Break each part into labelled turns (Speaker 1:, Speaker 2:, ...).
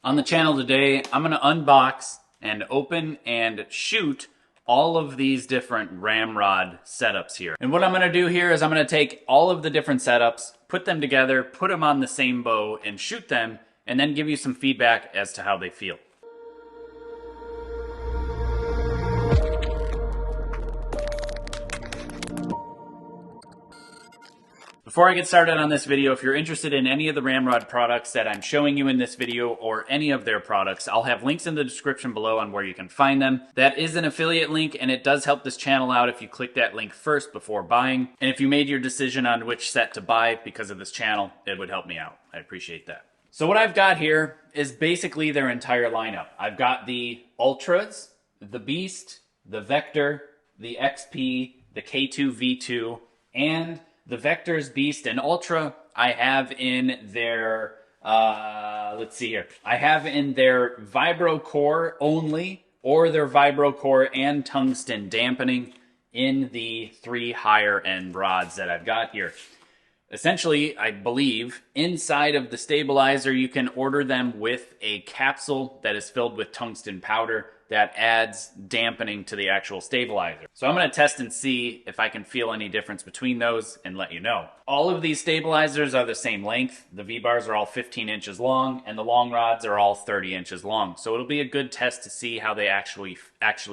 Speaker 1: On the channel today, I'm going to unbox and open and shoot all of these different ramrod setups here. And what I'm going to do here is I'm going to take all of the different setups, put them together, put them on the same bow and shoot them, and then give you some feedback as to how they feel. Before I get started on this video, if you're interested in any of the Ramrod products that I'm showing you in this video or any of their products, I'll have links in the description below on where you can find them. That is an affiliate link and it does help this channel out if you click that link first before buying. And if you made your decision on which set to buy because of this channel, it would help me out. I appreciate that. So what I've got here is basically their entire lineup. I've got the Ultras, the Beast, the Vektor, the XP, the K2V2, and the Vektor's Beast and Ultra I have in their, let's see here. I have in their Vibro Core only, or their Vibro Core and tungsten dampening in the 3 higher end rods that I've got here. Essentially, I believe, inside of the stabilizer, you can order them with a capsule that is filled with tungsten powder that adds dampening to the actual stabilizer. So I'm going to test and see if I can feel any difference between those and let you know. All of these stabilizers are the same length. The V-bars are all 15 inches long and the long rods are all 30 inches long. So it'll be a good test to see how they actually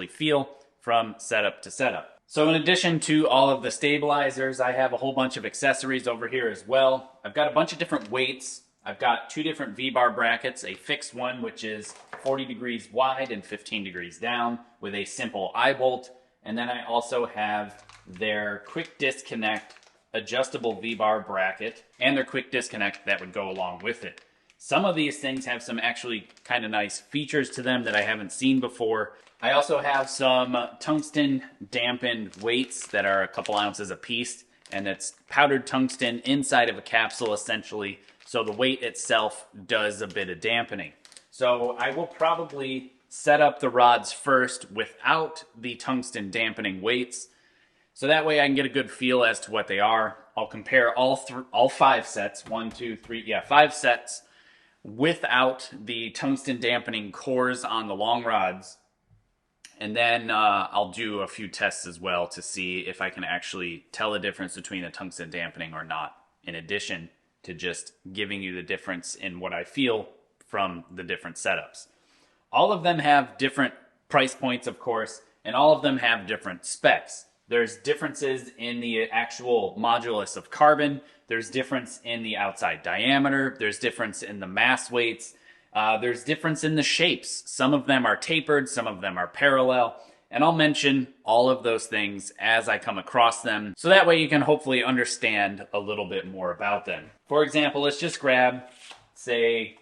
Speaker 1: feel from setup to setup. So in addition to all of the stabilizers, I have a whole bunch of accessories over here as well. I've got a bunch of different weights. I've got 2 different V-bar brackets, a fixed one which is 40 degrees wide and 15 degrees down with a simple eye bolt. And then I also have their quick disconnect adjustable V-bar bracket and their quick disconnect that would go along with it. Some of these things have some actually kind of nice features to them that I haven't seen before. I also have some tungsten dampened weights that are a couple ounces a piece, and it's powdered tungsten inside of a capsule essentially, so the weight itself does a bit of dampening. So I will probably set up the rods first without the tungsten dampening weights, so that way I can get a good feel as to what they are. I'll compare all 5 sets, 5 sets, without the tungsten dampening cores on the long rods. And then I'll do a few tests as well to see if I can actually tell the difference between the tungsten dampening or not, in addition to just giving you the difference in what I feel from the different setups. All of them have different price points, of course, and all of them have different specs. There's differences in the actual modulus of carbon. There's difference in the outside diameter. There's difference in the mass weights. There's difference in the shapes. Some of them are tapered, some of them are parallel, and I'll mention all of those things as I come across them, so that way you can hopefully understand a little bit more about them. For example, let's just grab, say,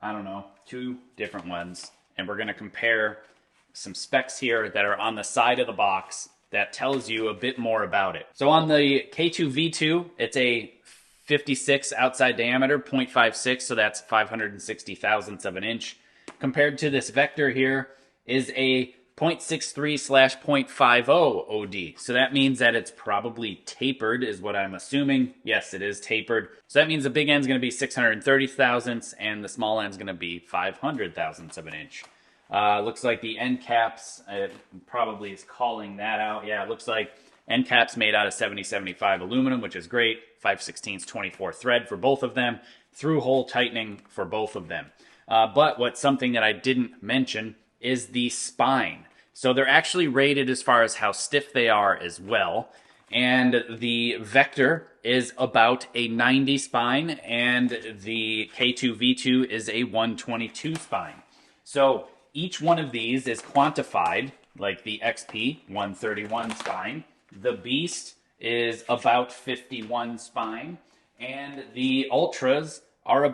Speaker 1: I don't know, 2 different ones, and we're going to compare some specs here that are on the side of the box that tells you a bit more about it. So on the K2V2, it's a 56 outside diameter, 0.56, so that's 560 thousandths of an inch. Compared to this Vektor here is a 0.63/0.50 OD. So that means that it's probably tapered is what I'm assuming. Yes, it is tapered. So that means the big end's going to be 630 thousandths and the small end's going to be 500 thousandths of an inch. Looks like the end caps, probably is calling that out. Yeah, it looks like end caps made out of 7075 aluminum, which is great. 5/16 24 thread for both of them. Through hole tightening for both of them. But what's something that I didn't mention is the spine. So they're actually rated as far as how stiff they are as well. And the Vektor is about a 90 spine and the K2V2 is a 122 spine. So each one of these is quantified, like the XP, 131 spine. The Beast is about 51 spine, and the Ultras are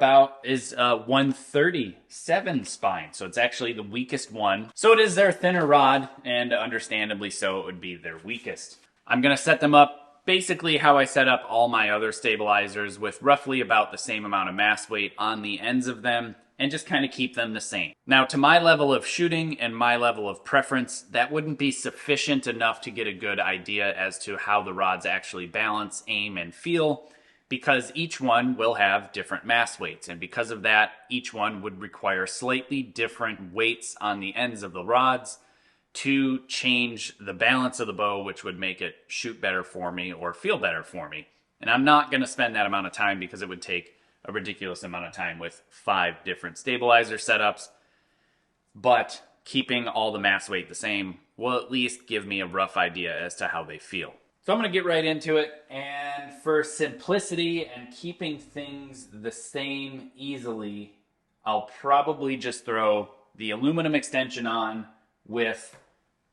Speaker 1: is 137 spine. So it's actually the weakest one. So it is their thinner rod, and understandably so, it would be their weakest. I'm going to set them up basically how I set up all my other stabilizers, with roughly about the same amount of mass weight on the ends of them, and just kind of keep them the same. Now, to my level of shooting and my level of preference, that wouldn't be sufficient enough to get a good idea as to how the rods actually balance, aim, and feel. because each one will have different mass weights. And because of that, each one would require slightly different weights on the ends of the rods to change the balance of the bow, which would make it shoot better for me or feel better for me. And I'm not going to spend that amount of time because it would take a ridiculous amount of time with 5 different stabilizer setups. But keeping all the mass weight the same will at least give me a rough idea as to how they feel. So I'm going to get right into it, and for simplicity and keeping things the same easily, I'll probably just throw the aluminum extension on with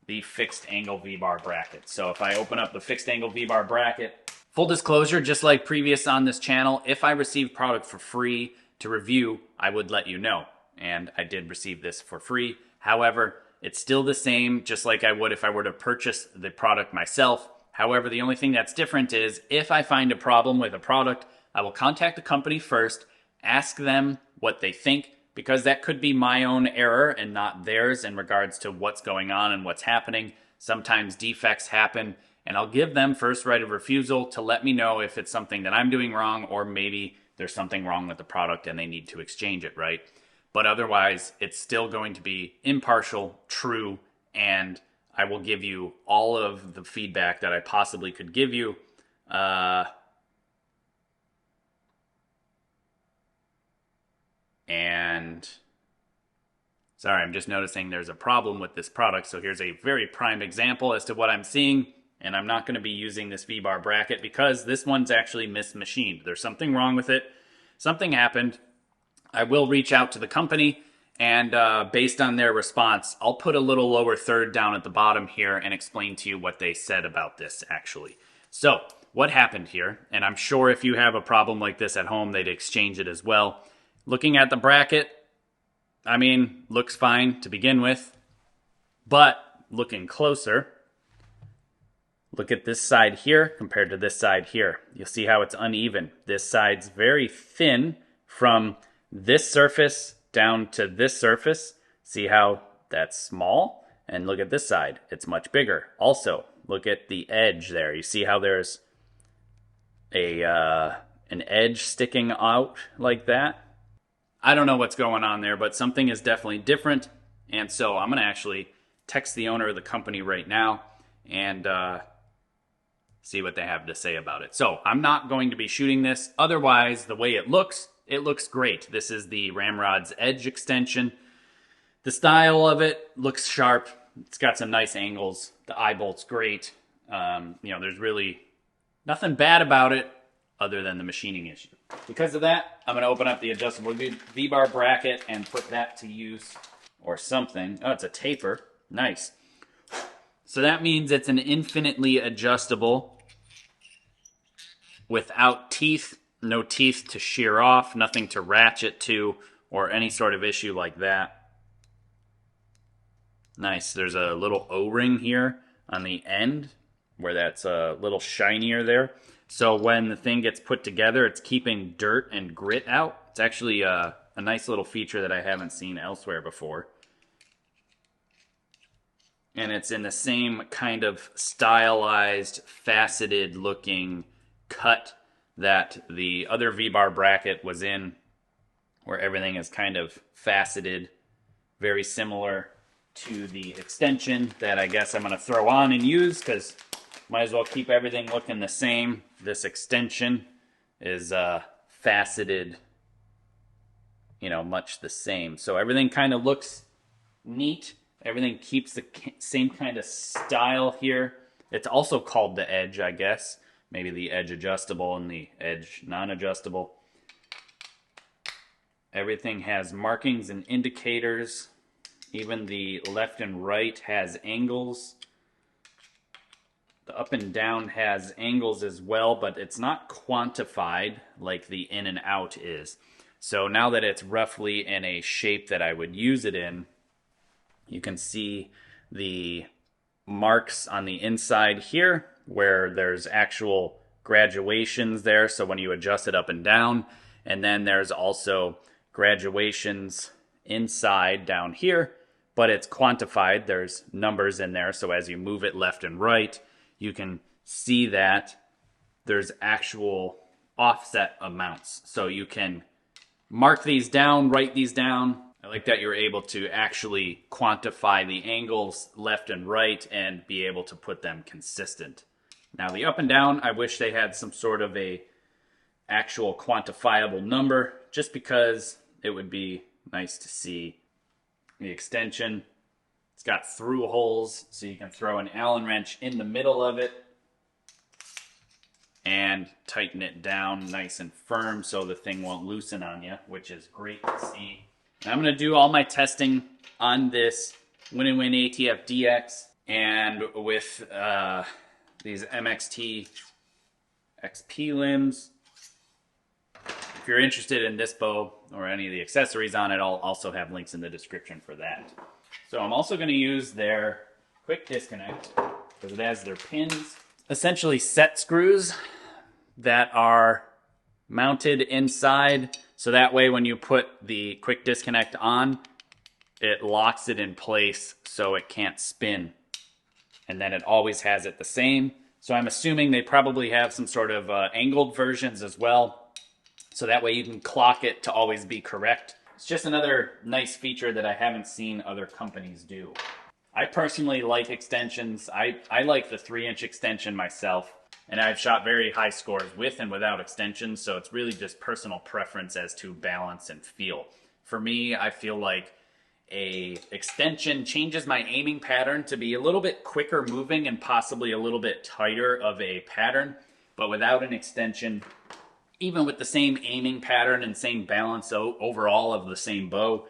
Speaker 1: the fixed angle V-bar bracket. So if I open up the fixed angle V-bar bracket, full disclosure, just like previous on this channel, if I receive product for free to review, I would let you know. And I did receive this for free. However, it's still the same, just like I would if I were to purchase the product myself. However, the only thing that's different is if I find a problem with a product, I will contact the company first, ask them what they think, because that could be my own error and not theirs in regards to what's going on and what's happening. Sometimes defects happen, and I'll give them first right of refusal to let me know if it's something that I'm doing wrong, or maybe there's something wrong with the product and they need to exchange it, right? But otherwise, it's still going to be impartial, true, and I will give you all of the feedback that I possibly could give you. And sorry, I'm just noticing there's a problem with this product. So here's a very prime example as to what I'm seeing. And I'm not going to be using this V-bar bracket because this one's actually mismachined. There's something wrong with it. Something happened. I will reach out to the company, and based on their response, I'll put a little lower third down at the bottom here and explain to you what they said about this actually. So what happened here, and I'm sure if you have a problem like this at home, they'd exchange it as well. Looking at the bracket, I mean, looks fine to begin with, but looking closer, look at this side here compared to this side here. You'll see how it's uneven. This side's very thin from this surface down to this surface. See how that's small? And look at this side. It's much bigger. Also, look at the edge there. You see how there's an edge sticking out like that? I don't know what's going on there, but something is definitely different. And so I'm going to actually text the owner of the company right now and see what they have to say about it. So I'm not going to be shooting this. Otherwise, the way it looks great. This is the RamRods Edge extension. The style of it looks sharp. It's got some nice angles. The eye bolt's great. There's really nothing bad about it other than the machining issue. Because of that, I'm going to open up the adjustable V-bar bracket and put that to use or something. Oh, it's a taper. Nice. So that means it's an infinitely adjustable without teeth. No teeth to shear off, nothing to ratchet to, or any sort of issue like that. Nice. There's a little O-ring here on the end where that's a little shinier there. So when the thing gets put together, it's keeping dirt and grit out. It's actually a nice little feature that I haven't seen elsewhere before. And it's in the same kind of stylized, faceted looking cut that the other V-bar bracket was in, where everything is kind of faceted, very similar to the extension that I guess I'm going to throw on and use, because might as well keep everything looking the same. This extension is faceted, much the same. So everything kind of looks neat. Everything keeps the same kind of style here. It's also called the Edge, I guess. Maybe the Edge adjustable and the Edge non-adjustable. Everything has markings and indicators. Even the left and right has angles. The up and down has angles as well, but it's not quantified like the in and out is. So now that it's roughly in a shape that I would use it in, you can see the marks on the inside here where there's actual graduations there, so when you adjust it up and down. And then there's also graduations inside down here, but it's quantified. There's numbers in there, so as you move it left and right, you can see that there's actual offset amounts. So you can mark these down, write these down. I like that you're able to actually quantify the angles left and right and be able to put them consistent. Now the up and down, I wish they had some sort of a actual quantifiable number, just because it would be nice to see the extension. It's got through holes, so you can throw an Allen wrench in the middle of it and tighten it down nice and firm so the thing won't loosen on you, which is great to see. And I'm going to do all my testing on this Win and Win ATF DX and with these MXT XP limbs. If you're interested in this bow or any of the accessories on it, I'll also have links in the description for that. So I'm also going to use their quick disconnect because it has their pins, essentially set screws that are mounted inside, so that way when you put the quick disconnect on, it locks it in place so it can't spin, and then it always has it the same. So I'm assuming they probably have some sort of angled versions as well, so that way you can clock it to always be correct. It's just another nice feature that I haven't seen other companies do. I personally like extensions. I like the 3-inch extension myself, and I've shot very high scores with and without extensions, so it's really just personal preference as to balance and feel. For me, I feel like a extension changes my aiming pattern to be a little bit quicker moving and possibly a little bit tighter of a pattern, but without an extension, even with the same aiming pattern and same balance overall of the same bow,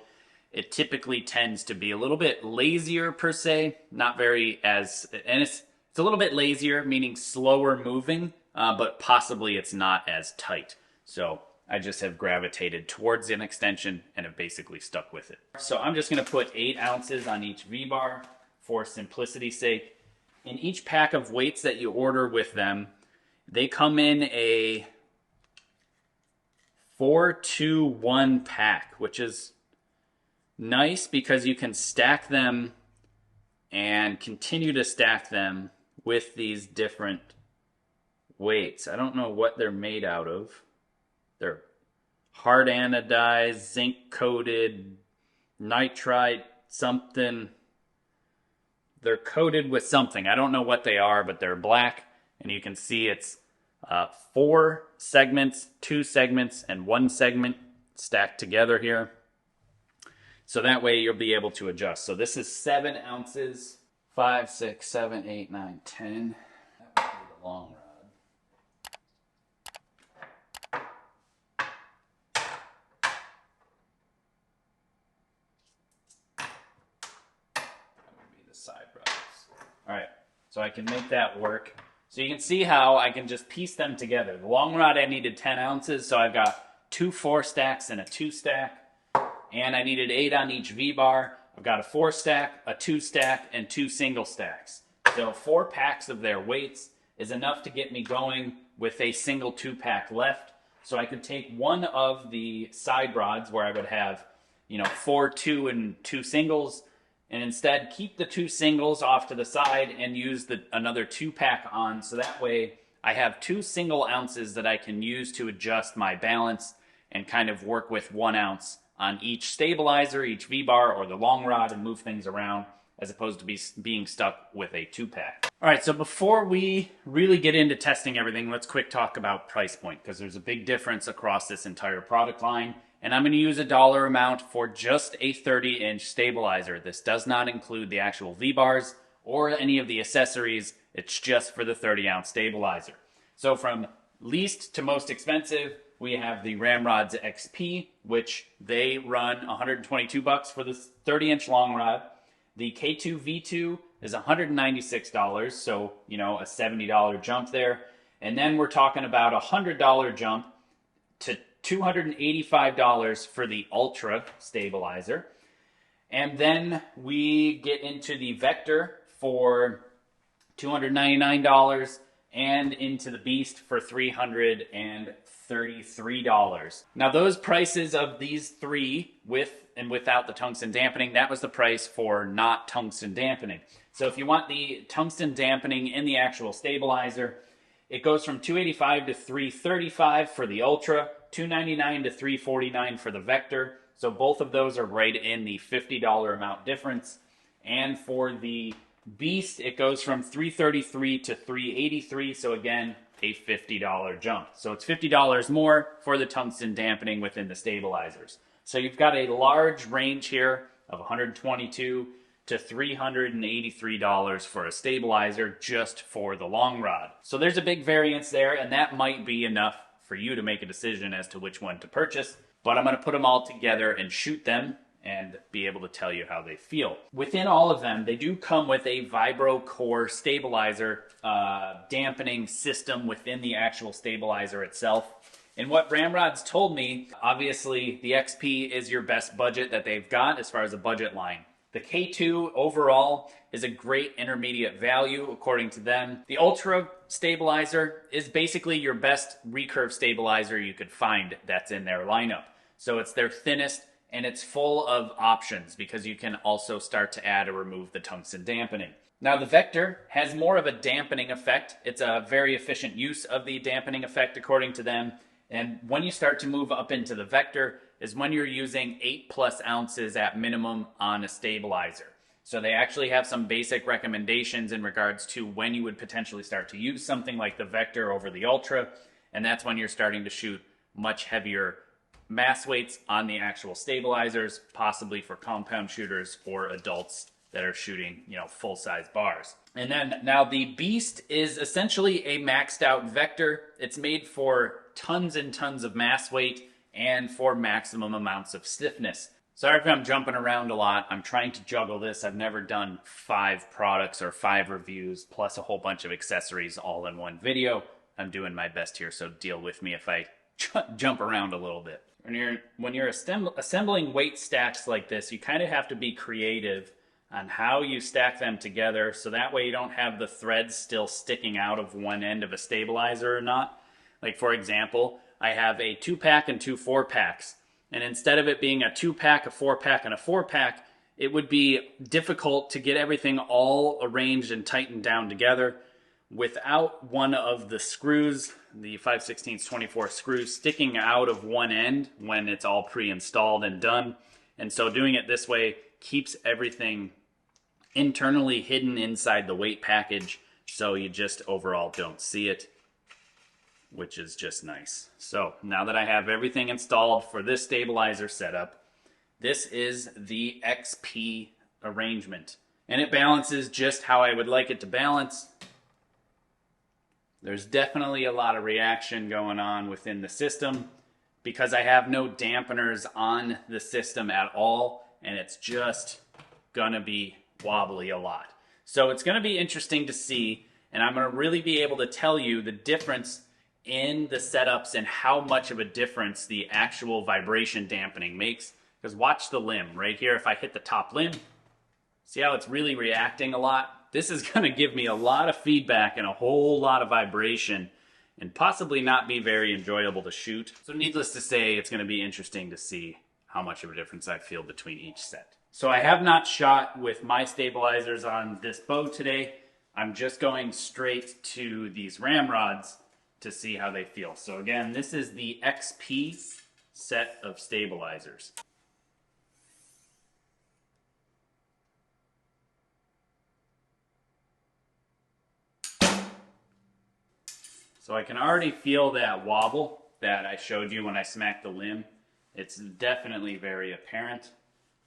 Speaker 1: it typically tends to be a little bit lazier per se, not very as, and it's a little bit lazier, meaning slower moving, but possibly it's not as tight. So I just have gravitated towards an extension and have basically stuck with it. So I'm just going to put 8 ounces on each V-bar for simplicity's sake. In each pack of weights that you order with them, they come in a 4-2-1 pack, which is nice because you can stack them and continue to stack them with these different weights. I don't know what they're made out of. They're hard anodized, zinc coated, nitrite, something. They're coated with something. I don't know what they are, but they're black, and you can see it's 4 segments, 2 segments, and 1 segment stacked together here. So that way you'll be able to adjust. So this is 7 ounces, 5, 6, 7, 8, 9, 10. That would be the long rod. That would be the side rods. All right, so I can make that work. So you can see how I can just piece them together. The long rod I needed 10 ounces, so I've got 2 4-stacks and a 2-stack. And I needed 8 on each V-bar. I've got a 4-stack, a 2-stack, and 2 single stacks. So 4 packs of their weights is enough to get me going with a single 2-pack left. So I could take one of the side rods where I would have, 4 2 and 2 singles, and instead keep the 2 singles off to the side and use another 2-pack on. So that way I have 2 single ounces that I can use to adjust my balance and kind of work with 1 ounce on each stabilizer, each V-bar, or the long rod, and move things around, as opposed to being stuck with a 2-pack. All right, so before we really get into testing everything, let's quick talk about price point, because there's a big difference across this entire product line. And I'm going to use a dollar amount for just a 30-inch stabilizer. This does not include the actual V-bars or any of the accessories. It's just for the 30-ounce stabilizer. So from least to most expensive, we have the RamRods XP, which they run $122 for this 30-inch long rod. The K2V2 is $196, so, a $70 jump there. And then we're talking about a $100 jump to $285 for the Ultra stabilizer. And then we get into the Vektor for $299 and into the Beast for $333. Now those prices of these 3 with and without the tungsten dampening, that was the price for not tungsten dampening. So if you want the tungsten dampening in the actual stabilizer, It goes from $285 to $335 for the Ultra, $299 to $349 for the Vektor. So both of those are right in the $50 amount difference. And for the Beast, it goes from $333 to $383. So again, a $50 jump. So it's $50 more for the tungsten dampening within the stabilizers. So you've got a large range here of $122 to $383 for a stabilizer just for the long rod. So there's a big variance there, and that might be enough for you to make a decision as to which one to purchase. But I'm going to put them all together and shoot them and be able to tell you how they feel. Within all of them, they do come with a Vibro Core stabilizer dampening system within the actual stabilizer itself. And what RamRods told me, obviously the XP is your best budget that they've got as far as a budget line. The K2 overall is a great intermediate value according to them. The Ultra stabilizer is basically your best recurve stabilizer you could find that's in their lineup. So it's their thinnest and it's full of options because you can also start to add or remove the tungsten dampening. Now the Vektor has more of a dampening effect. It's a very efficient use of the dampening effect according to them. And when you start to move up into the Vektor is when you're using 8+ ounces at minimum on a stabilizer. So they actually have some basic recommendations in regards to when you would potentially start to use something like the Vektor over the Ultra. And that's when you're starting to shoot much heavier mass weights on the actual stabilizers, possibly for compound shooters or adults that are shooting, full-size bars. And then now the Beast is essentially a maxed out Vektor. It's made for tons and tons of mass weight and for maximum amounts of stiffness. Sorry if I'm jumping around a lot. I'm trying to juggle this. I've never done 5 products or 5 reviews plus a whole bunch of accessories all in one video. I'm doing my best here, so deal with me if I jump around a little bit. When you're assembling weight stacks like this, you kind of have to be creative on how you stack them together so that way you don't have the threads still sticking out of one end of a stabilizer or not. Like for example, I have a 2-pack and 2 4-packs. And instead of it being a 2-pack, a 4-pack, and a 4-pack, it would be difficult to get everything all arranged and tightened down together without one of the screws, the 5/16 24 screws, sticking out of one end when it's all pre-installed and done. And so doing it this way keeps everything internally hidden inside the weight package so you just overall don't see it, which is just nice. So now that I have everything installed for this stabilizer setup, this is the XP arrangement. And it balances just how I would like it to balance. There's definitely a lot of reaction going on within the system because I have no dampeners on the system at all, and it's just gonna be wobbly a lot. So it's gonna be interesting to see, and I'm gonna really be able to tell you the difference in the setups and how much of a difference the actual vibration dampening makes. Because watch the limb right here. If I hit the top limb, see how it's really reacting a lot? This is going to give me a lot of feedback and a whole lot of vibration and possibly not be very enjoyable to shoot. So needless to say, it's going to be interesting to see how much of a difference I feel between each set. So I have not shot with my stabilizers on this bow today. I'm just going straight to these RamRods to see how they feel. So again, this is the XP set of stabilizers. So I can already feel that wobble that I showed you when I smacked the limb. It's definitely very apparent.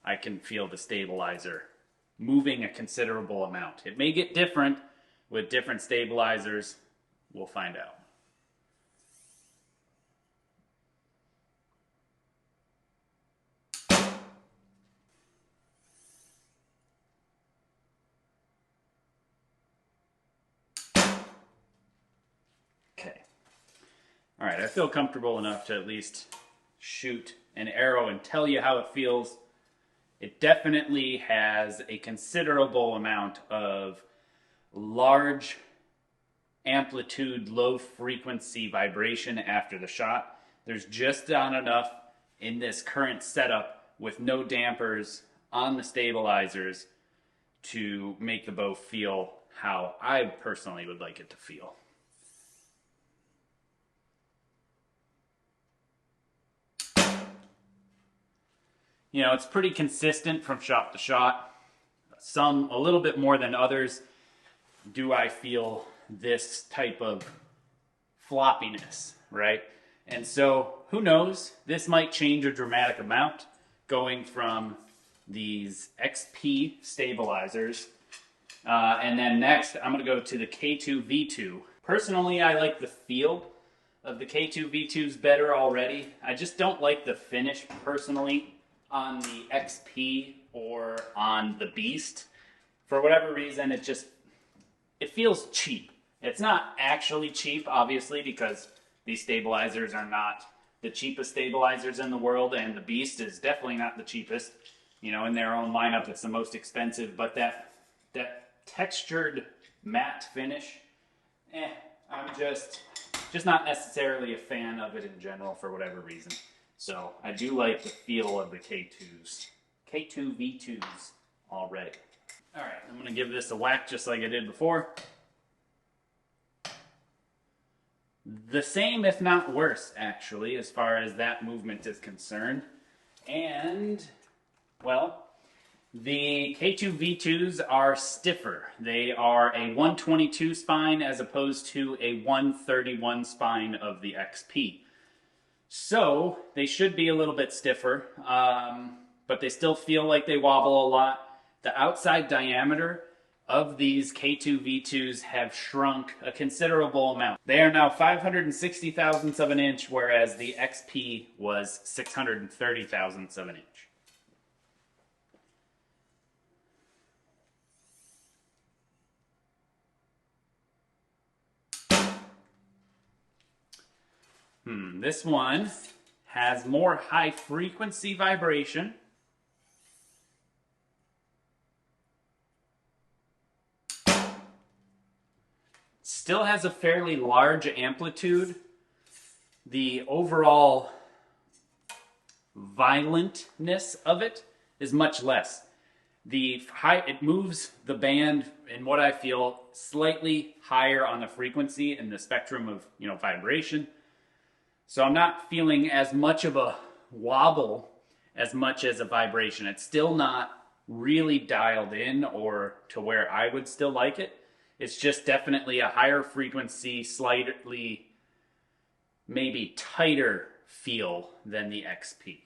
Speaker 1: I can feel the stabilizer moving a considerable amount. It may get different with different stabilizers. We'll find out. All right, I feel comfortable enough to at least shoot an arrow and tell you how it feels. It definitely has a considerable amount of large amplitude, low frequency vibration after the shot. There's just not enough in this current setup with no dampers on the stabilizers to make the bow feel how I personally would like it to feel. You know, it's pretty consistent from shot to shot. Some a little bit more than others do I feel this type of floppiness, right? And so, who knows? This might change a dramatic amount going from these XP stabilizers. And then next, I'm going to go to the K2V2. Personally, I like the feel of the K2V2s better already. I just don't like the finish, personally, on the XP or on the Beast. For whatever reason, it feels cheap. It's not actually cheap, obviously, because these stabilizers are not the cheapest stabilizers in the world, and the Beast is definitely not the cheapest. You know, in their own lineup, it's the most expensive, but that textured matte finish, I'm just not necessarily a fan of it in general for whatever reason. So I do like the feel of the K2V2s already. All right, I'm gonna give this a whack just like I did before. The same, if not worse, actually, as far as that movement is concerned. And, well, the K2V2s are stiffer. They are a 122 spine as opposed to a 131 spine of the XP. So, they should be a little bit stiffer, but they still feel like they wobble a lot. The outside diameter of these K2V2s have shrunk a considerable amount. They are now 560 thousandths of an inch, whereas the XP was 630 thousandths of an inch. This one has more high frequency vibration. Still has a fairly large amplitude. The overall violentness of it is much less. It moves the band in what I feel slightly higher on the frequency in the spectrum of, you know, vibration. So I'm not feeling as much of a wobble as much as a vibration. It's still not really dialed in or to where I would still like it. It's just definitely a higher frequency, slightly maybe tighter feel than the XP.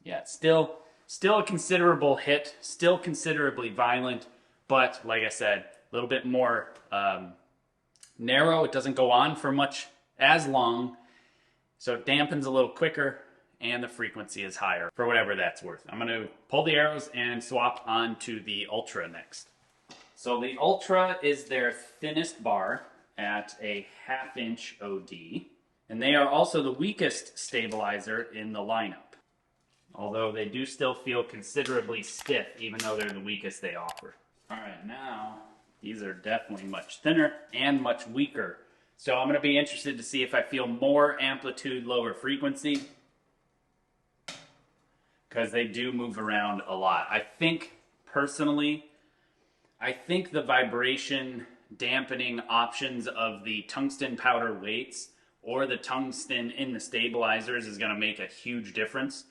Speaker 1: Yeah, it's still a considerable hit, still considerably violent, but like I said, a little bit more narrow. It doesn't go on for much as long, so it dampens a little quicker, and the frequency is higher, for whatever that's worth. I'm going to pull the arrows and swap on to the Ultra next. So the Ultra is their thinnest bar at a 1/2 inch OD, and they are also the weakest stabilizer in the lineup. Although they do still feel considerably stiff, even though they're the weakest they offer. All right, now these are definitely much thinner and much weaker. So I'm going to be interested to see if I feel more amplitude, lower frequency, because they do move around a lot. I think, personally, the vibration dampening options of the tungsten powder weights or the tungsten in the stabilizers is going to make a huge difference.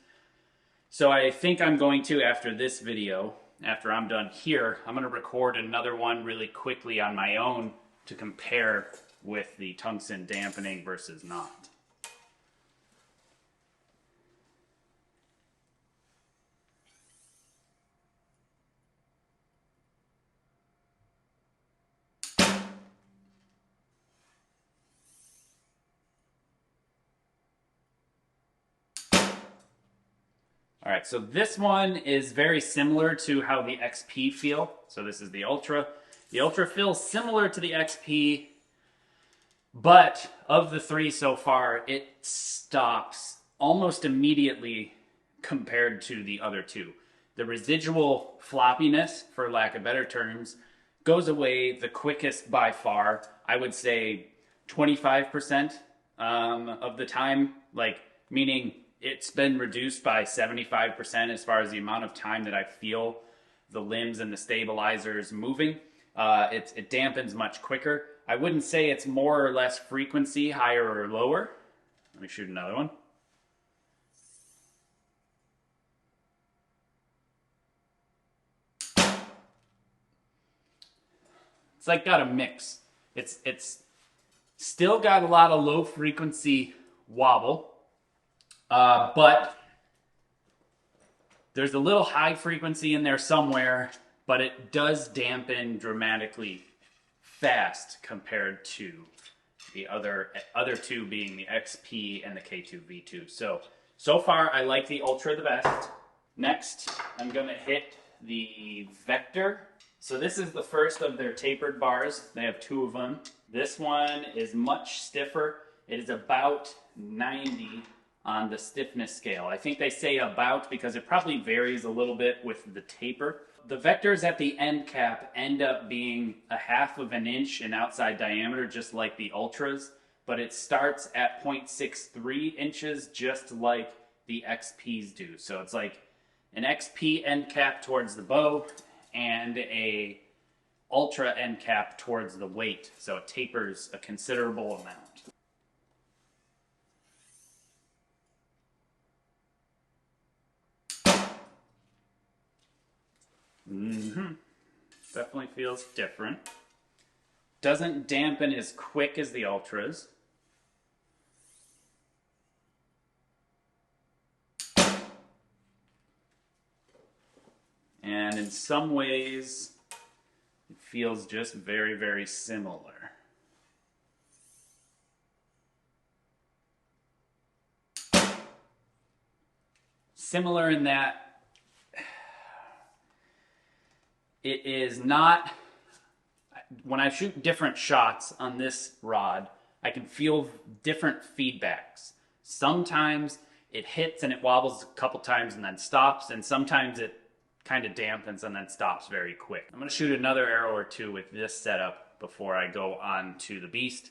Speaker 1: So I think I'm going to, after this video, after I'm done here, I'm going to record another one really quickly on my own to compare with the tungsten dampening versus not. All right, so this one is very similar to how the XP feel. So this is the Ultra. The Ultra feels similar to the XP, but of the three so far, it stops almost immediately compared to the other two. The residual floppiness, for lack of better terms, goes away the quickest by far. I would say 25% of the time, meaning it's been reduced by 75% as far as the amount of time that I feel the limbs and the stabilizers moving. It dampens much quicker. I wouldn't say it's more or less frequency, higher or lower. Let me shoot another one. It's like got a mix. It's still got a lot of low frequency wobble, but there's a little high frequency in there somewhere, but it does dampen dramatically fast compared to the other two, being the XP and the K2V2. So far I like the Ultra the best. Next, I'm gonna hit the Vektor. So this is the first of their tapered bars. They have 2 of them. This one is much stiffer. It is about 90 on the stiffness scale. I think they say about because it probably varies a little bit with the taper. The Vektors at the end cap end up being 1/2 of an inch in outside diameter, just like the Ultras, but it starts at 0.63 inches, just like the XPs do. So it's like an XP end cap towards the bow and a Ultra end cap towards the weight. So it tapers a considerable amount. Definitely feels different. Doesn't dampen as quick as the Ultras. And in some ways, it feels just very, very similar. Similar in that it is not, when I shoot different shots on this rod, I can feel different feedbacks. Sometimes it hits and it wobbles a couple times and then stops, and sometimes it kind of dampens and then stops very quick. I'm going to shoot another arrow or two with this setup before I go on to the Beast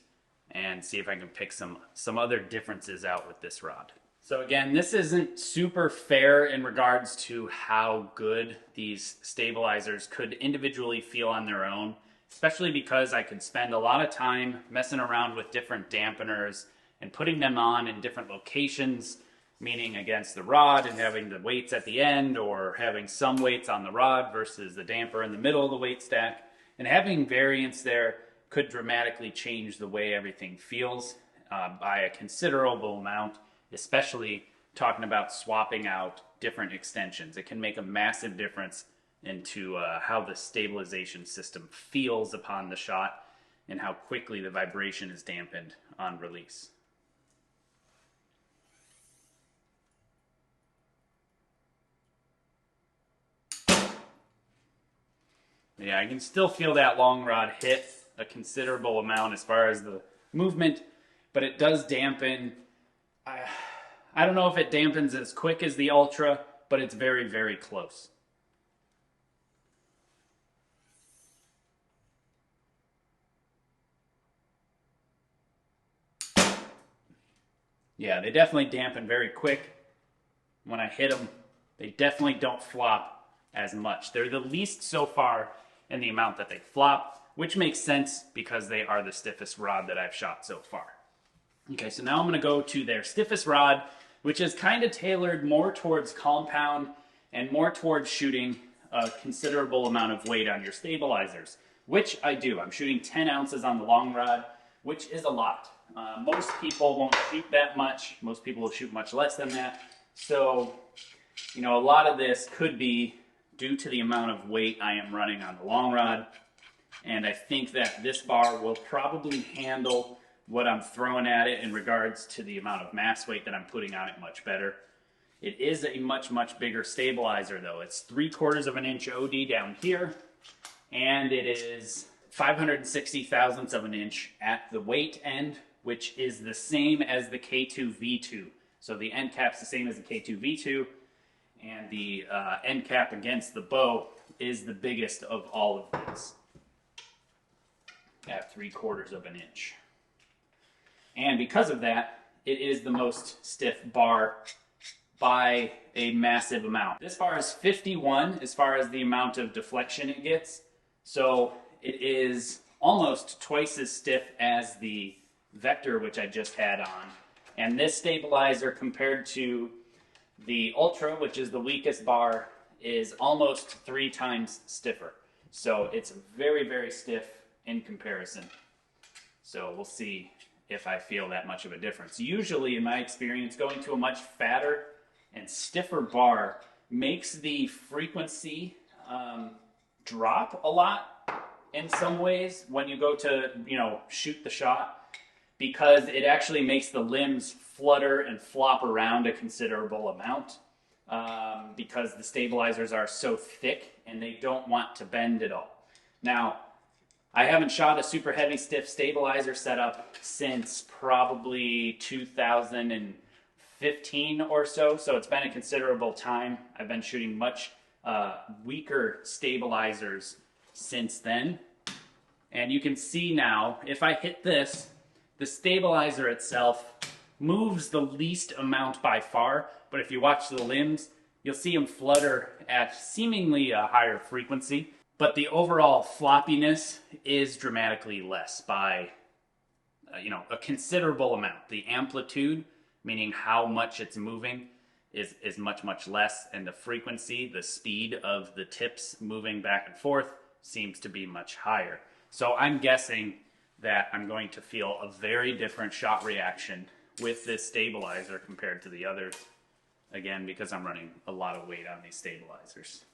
Speaker 1: and see if I can pick some other differences out with this rod. So again, this isn't super fair in regards to how good these stabilizers could individually feel on their own, especially because I could spend a lot of time messing around with different dampeners and putting them on in different locations, meaning against the rod and having the weights at the end, or having some weights on the rod versus the damper in the middle of the weight stack. And having variance there could dramatically change the way everything feels by a considerable amount, especially talking about swapping out different extensions. It can make a massive difference into how the stabilization system feels upon the shot and how quickly the vibration is dampened on release. Yeah, I can still feel that long rod hit a considerable amount as far as the movement, but it does dampen. I don't know if it dampens as quick as the Ultra, but it's very, very close. Yeah, they definitely dampen very quick. When I hit them, they definitely don't flop as much. They're the least so far in the amount that they flop, which makes sense because they are the stiffest rod that I've shot so far. Okay, so now I'm going to go to their stiffest rod, which is kind of tailored more towards compound and more towards shooting a considerable amount of weight on your stabilizers, which I do. I'm shooting 10 ounces on the long rod, which is a lot. Most people won't shoot that much. Most people will shoot much less than that. So, you know, a lot of this could be due to the amount of weight I am running on the long rod. And I think that this bar will probably handle what I'm throwing at it in regards to the amount of mass weight that I'm putting on it much better. It is a much, much bigger stabilizer though. It's 3/4 of an inch OD down here, and it is 560 thousandths of an inch at the weight end, which is the same as the K2V2. So the end cap's the same as the K2V2, and the end cap against the bow is the biggest of all of this at 3/4 of an inch. And because of that, it is the most stiff bar by a massive amount. This bar is 51 as far as the amount of deflection it gets. So it is almost twice as stiff as the Vektor, which I just had on. And this stabilizer compared to the Ultra, which is the weakest bar, is almost 3 times stiffer. So it's very, very stiff in comparison. So we'll see if I feel that much of a difference. Usually, in my experience, going to a much fatter and stiffer bar makes the frequency drop a lot in some ways when you go to, shoot the shot, because it actually makes the limbs flutter and flop around a considerable amount, because the stabilizers are so thick and they don't want to bend at all. Now, I haven't shot a super heavy stiff stabilizer setup since probably 2015 or so, so it's been a considerable time. I've been shooting much weaker stabilizers since then. And you can see now, if I hit this, the stabilizer itself moves the least amount by far, but if you watch the limbs, you'll see them flutter at seemingly a higher frequency, but the overall floppiness is dramatically less by, a considerable amount. The amplitude, meaning how much it's moving, is much, much less, and the frequency, the speed of the tips moving back and forth, seems to be much higher. So I'm guessing that I'm going to feel a very different shot reaction with this stabilizer compared to the others. Again, because I'm running a lot of weight on these stabilizers.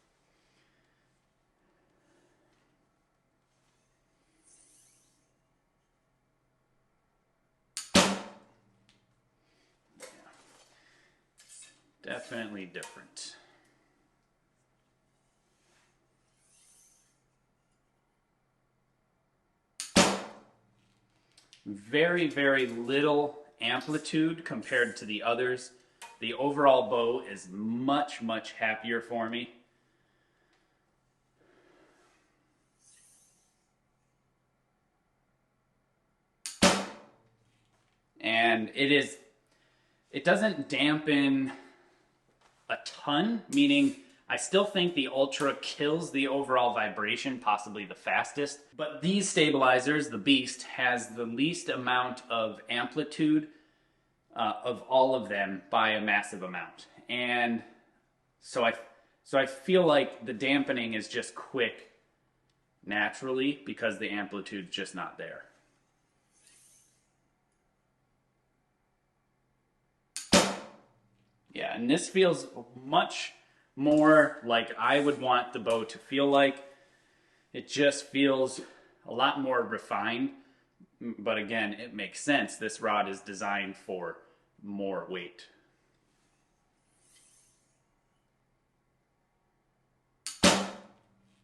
Speaker 1: Definitely different. Very, very little amplitude compared to the others. The overall bow is much, much happier for me. And it doesn't dampen a ton, meaning I still think the Ultra kills the overall vibration, possibly the fastest. But these stabilizers, the Beast, has the least amount of amplitude of all of them by a massive amount. And so I feel like the dampening is just quick naturally because the amplitude's just not there. Yeah, and this feels much more like I would want the bow to feel like. It just feels a lot more refined, but again, it makes sense. This rod is designed for more weight.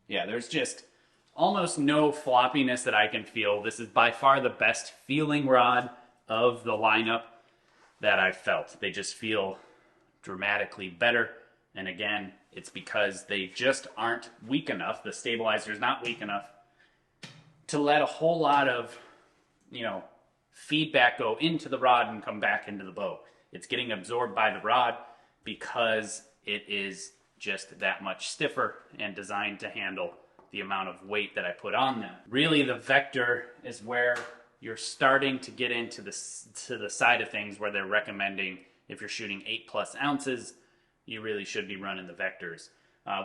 Speaker 1: Yeah, there's just almost no floppiness that I can feel. This is by far the best feeling rod of the lineup that I've felt. They just feel dramatically better. And again, it's because they just aren't weak enough. The stabilizer is not weak enough to let a whole lot of, feedback go into the rod and come back into the bow. It's getting absorbed by the rod because it is just that much stiffer and designed to handle the amount of weight that I put on them. Really, the Vektor is where you're starting to get into the side of things where they're recommending if you're shooting 8+ ounces, you really should be running the Vektors,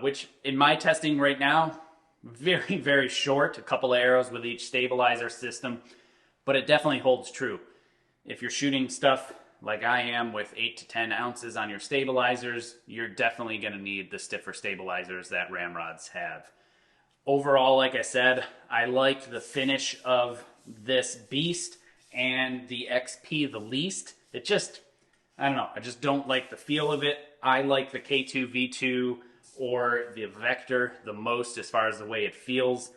Speaker 1: which in my testing right now, very, very short, a couple of arrows with each stabilizer system, but it definitely holds true. If you're shooting stuff like I am with 8 to 10 ounces on your stabilizers, you're definitely going to need the stiffer stabilizers that RamRods have. Overall, like I said, I like the finish of this Beast and the XP the least. It just, I don't know, I just don't like the feel of it. I like the K2V2 or the Vektor the most as far as the way it feels.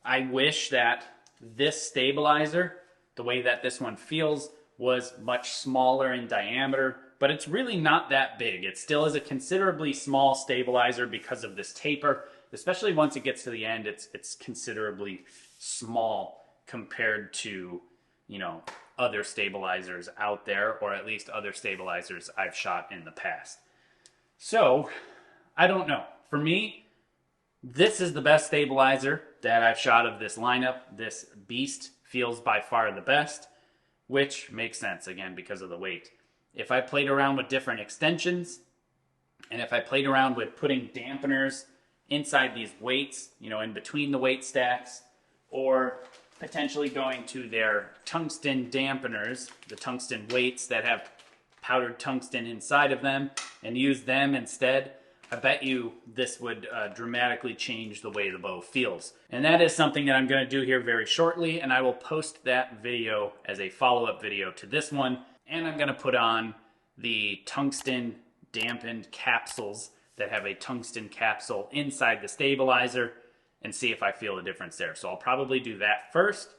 Speaker 1: I wish that this stabilizer, the way that this one feels, was much smaller in diameter, but it's really not that big. It still is a considerably small stabilizer because of this taper, especially once it gets to the end, it's considerably small compared to, other stabilizers out there, or at least other stabilizers I've shot in the past. So, I don't know. For me, This is the best stabilizer that I've shot of this lineup. This Beast feels by far the best, which makes sense, again, because of the weight. If I played around with different extensions, and if I played around with putting dampeners inside these weights, in between the weight stacks, or potentially going to their tungsten dampeners, the tungsten weights that have powdered tungsten inside of them, and use them instead, I bet you this would dramatically change the way the bow feels. And that is something that I'm going to do here very shortly, and I will post that video as a follow-up video to this one. And I'm going to put on the tungsten dampened capsules that have a tungsten capsule inside the stabilizer and see if I feel a difference there. So I'll probably do that first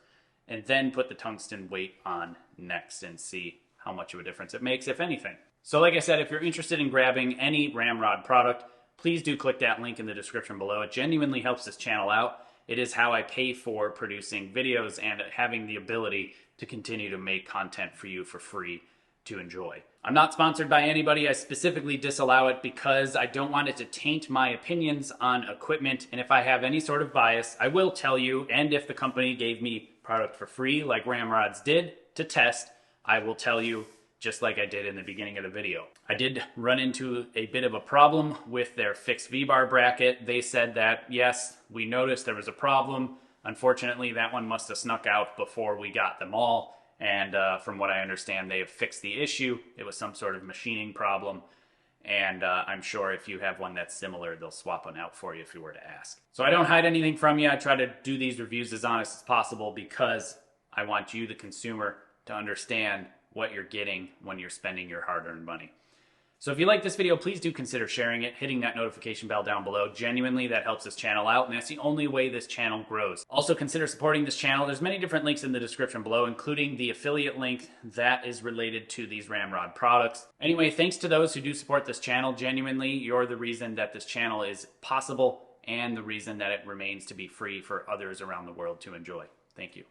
Speaker 1: and then put the tungsten weight on next and see how much of a difference it makes, if anything. So like I said, if you're interested in grabbing any RamRod product, please do click that link in the description below. It genuinely helps this channel out. It is how I pay for producing videos and having the ability to continue to make content for you for free to enjoy. I'm not sponsored by anybody. I specifically disallow it because I don't want it to taint my opinions on equipment. And if I have any sort of bias, I will tell you. And if the company gave me product for free, like RamRods did, to test, I will tell you, just like I did in the beginning of the video. I did run into a bit of a problem with their fixed V-bar bracket. They said that, yes, we noticed there was a problem. Unfortunately, that one must have snuck out before we got them all. And from what I understand, they have fixed the issue. It was some sort of machining problem. And I'm sure if you have one that's similar, they'll swap one out for you if you were to ask. So I don't hide anything from you. I try to do these reviews as honest as possible because I want you, the consumer, to understand what you're getting when you're spending your hard-earned money. So if you like this video, please do consider sharing it, hitting that notification bell down below. Genuinely, that helps this channel out, and that's the only way this channel grows. Also, consider supporting this channel. There's many different links in the description below, including the affiliate link that is related to these RamRod products. Anyway, thanks to those who do support this channel. Genuinely, you're the reason that this channel is possible and the reason that it remains to be free for others around the world to enjoy. Thank you.